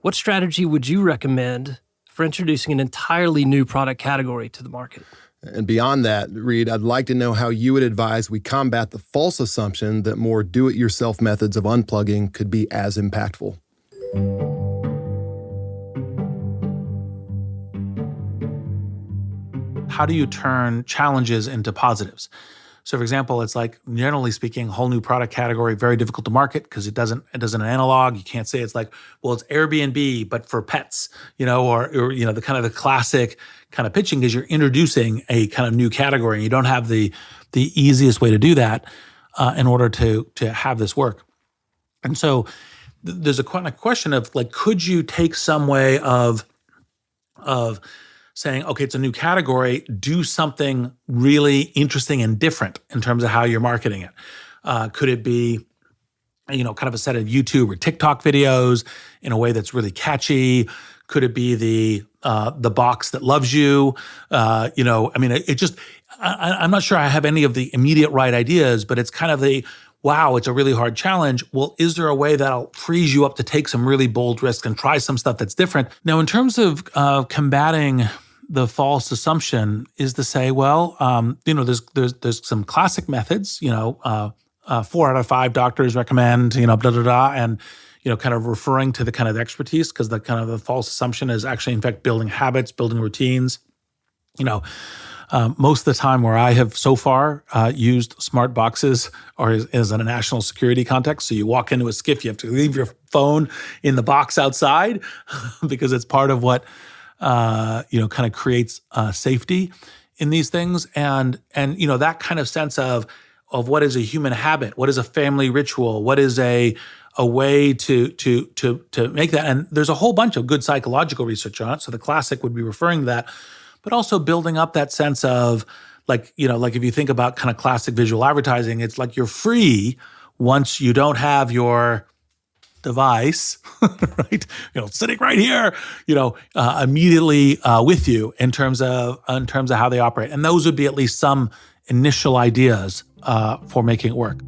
What strategy would you recommend for introducing an entirely new product category to the market? And beyond that, Reid, I'd like to know how you would advise we combat the false assumption that more do-it-yourself methods of unplugging could be as impactful. How do you turn challenges into positives? So for example, it's like, generally speaking, whole new product category, very difficult to market because it doesn't an analog. You can't say it's like, well, it's Airbnb, but for pets, or the kind of the classic kind of pitching is you're introducing a kind of new category and you don't have the easiest way to do that in order to have this work. And so there's a question of like, could you take some way of saying, okay, it's a new category, do something really interesting and different in terms of how you're marketing it. Could it be, kind of a set of YouTube or TikTok videos in a way that's really catchy? Could it be the box that loves you? I'm not sure I have any of the immediate right ideas, but it's kind of wow, it's a really hard challenge. Well, is there a way that'll freeze you up to take some really bold risks and try some stuff that's different? Now, in terms of combating the false assumption is to say, well, there's some classic methods, 4 out of 5 doctors recommend, and, kind of referring to the kind of expertise, because the kind of the false assumption is actually, in fact, building habits, building routines. Most of the time where I have so far used smart boxes is in a national security context. So you walk into a SCIF, you have to leave your phone in the box outside because it's part of what kind of creates safety in these things. And that kind of sense of what is a human habit, what is a family ritual, what is a way to make that. And there's a whole bunch of good psychological research on it. So the classic would be referring to that, but also building up that sense of like if you think about kind of classic visual advertising, it's like you're free once you don't have your device, right? Sitting right here, immediately with you in terms of how they operate. And those would be at least some initial ideas for making it work.